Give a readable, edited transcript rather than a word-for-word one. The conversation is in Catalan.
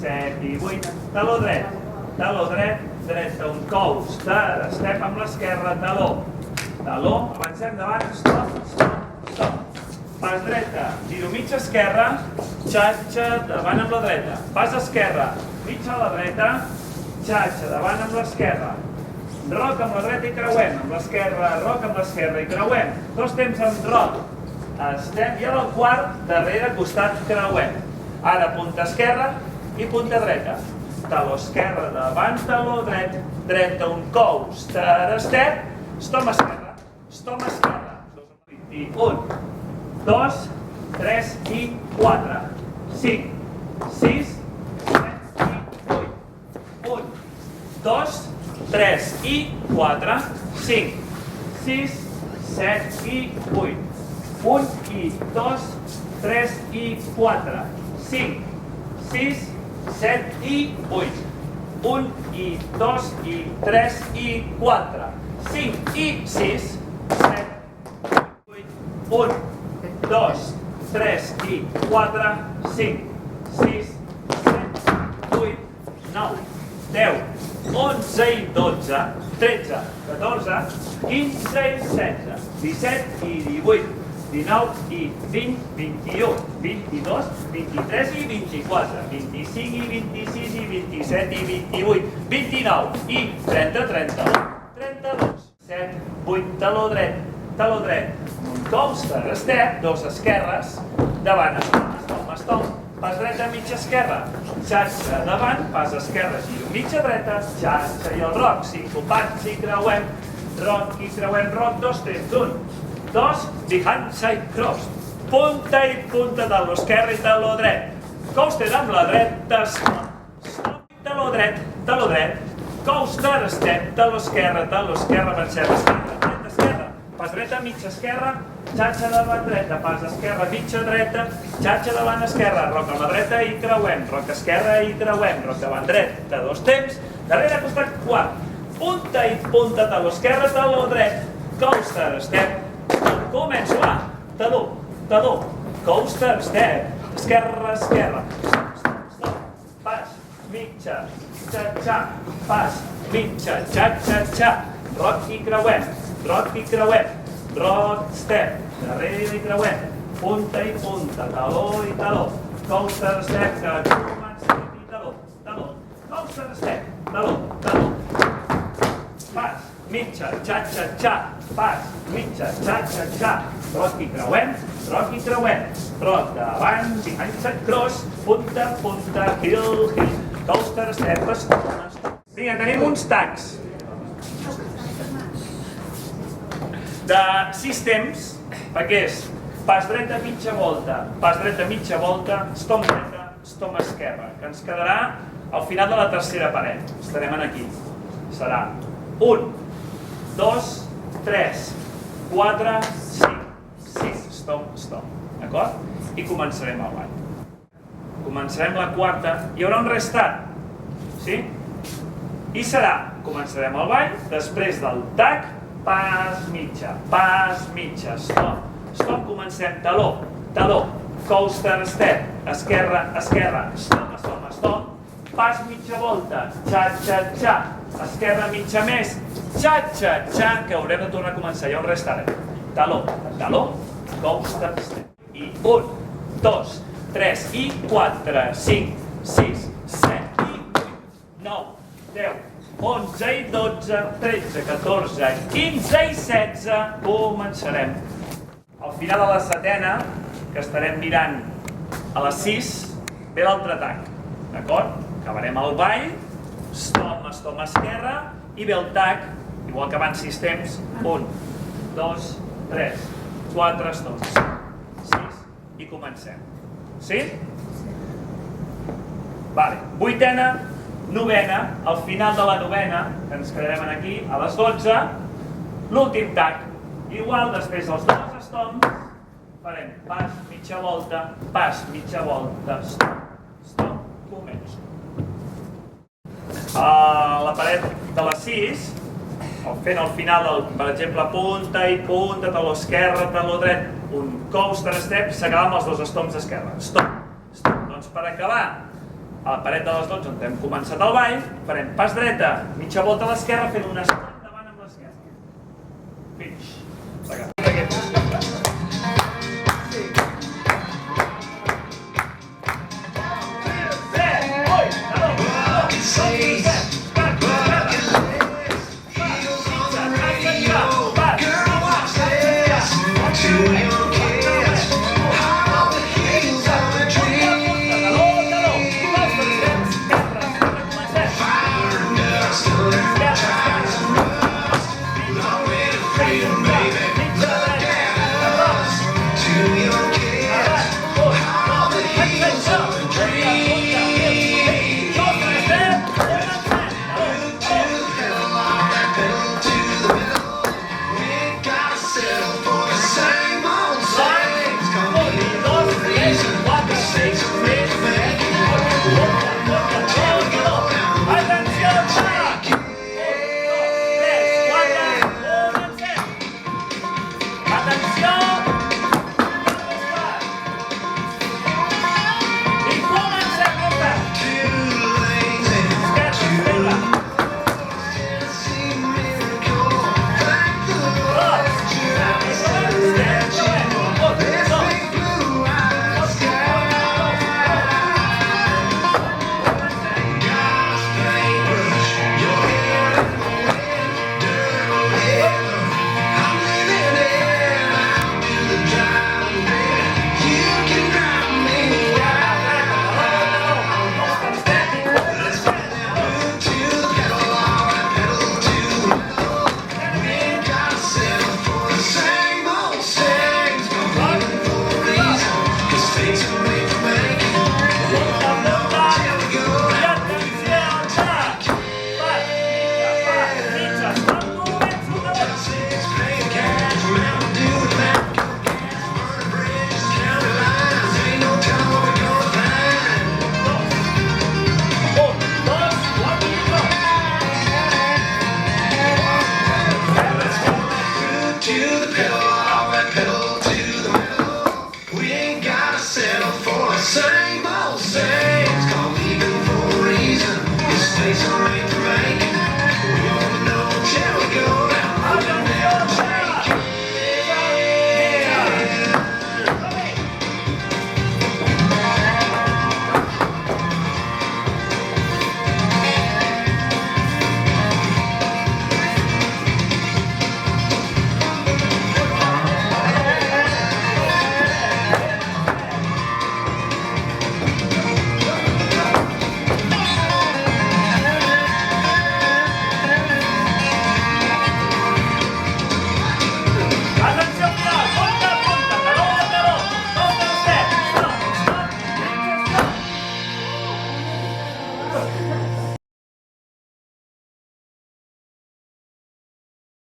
7 i 8. Taló dret, dreta, un coaster, step amb l'esquerra, taló, avancem davant, stop. Pas dreta, giro mitja esquerra, xatxa, davant amb la dreta. Pas esquerra, mitja a la dreta, xatxa, davant amb l'esquerra. Roc amb la dreta i creuem, amb l'esquerra, roc amb l'esquerra i creuem. Dos temps amb roc. Estem i al quart, darrere costat, creuem. Ara punta esquerra i punta dreta. Taló esquerra davant, taló dret, dreta, un coaster, step, stom esquerra. 1, 2, 3 i 4, 5, 6, 7 i 8. 1, 2, 3 i 4, 5, 6, 7 i 8. 1 i 2, 3 i 4, 5, 6, 7 i 8. 1 i 2 i 3 i 4, 5 i 6, 7, 8. 1, 2, 3 i 4, 5, 6, 7, 8, 9, 10, 11 i 12, 13, 14, 15 i 16, 17 i 18, 19 i 20, 21, 22, 23 i 24, 25 i 26 i 27 i 28, 29 i 30, 31, 32, 7, 8, taló dret, un coaster, step, dos esquerres, davant, stomp, pas dreta, mitja esquerra, xatxa, davant, pas esquerra, giro, mitja dreta, xatxa i el roc, sincopats i creuem, roc, dos temps, 1, 2, behind side cross, punta i punta, taló esquerra i taló dret, coaster amb la dreta, stop, taló dret, coaster, step, taló esquerra, avancem, esquerra, pas dreta, mitja esquerra, xatxa davant dreta, pas esquerra, mitja dreta, xatxa davant esquerra, roc a la dreta i creuem, roc esquerra i creuem, roc davant dreta, dos temps, darrere costat quart, punta i punta, taló esquerra, taló dret, coaster, step, començo, taló, coaster, step, esquerra, stop, pas, mitja, xatxa, pas, mitja, xatxa, roc i creuem, roc, step, darrere i creuem, punta i punta, taló i taló, coaster, step, que comencem i taló, coaster, step, taló, pas, mitja, xatxa, pas, mitja, xatxa, roc i creuem, roc davant, behind side cross, punta, heel, coaster, step, stop. Vinga, tenim uns tags de 6 temps, perquè és pas dreta, mitja volta, stomp dreta, stomp esquerra, que ens quedarà al final de la tercera paret. Estarem aquí. Serà 1, 2, 3, 4, 5, 6, stomp, d'acord? I començarem el ball. Començarem la quarta, hi haurà un restat, sí? I serà, començarem el ball, després del tag, pas mitja, stop, comencem, taló, coaster, step, esquerra, stop, pas mitja volta, xatxa, esquerra mitja més, xatxa, que haurem de tornar a començar, hi ha un rest ara, taló, coaster, step, i 1, 2, 3, i 4, 5, 6, 7, i 8, 9, 10, 11 i 12, 13, 14, 15 i 16, començarem. Al final de la setena, que estarem mirant a les 6, ve l'altre tag, d'acord? Acabarem el ball, stomp esquerra, i ve el tag, igual que abans 6 temps, 1, 2, 3, 4, stomps, 6, i comencem. Sí? Vale, vuitena, novena, al final de la novena, que ens quedarem aquí, a les 12, l'últim tag. Igual, després dels dos stomps, farem pas, mitja volta, stop, començo. A la paret de les 6, fent al final, per exemple, punta i punta, taló esquerra, taló dret, un coaster step, s'acaba amb els dos stomps d'esquerra. Stop. Doncs per acabar a la paret de les 12 on hem començat el ball, farem pas dreta, mitja volta a l'esquerra, fent un esquerra endavant amb l'esquerra. Finish.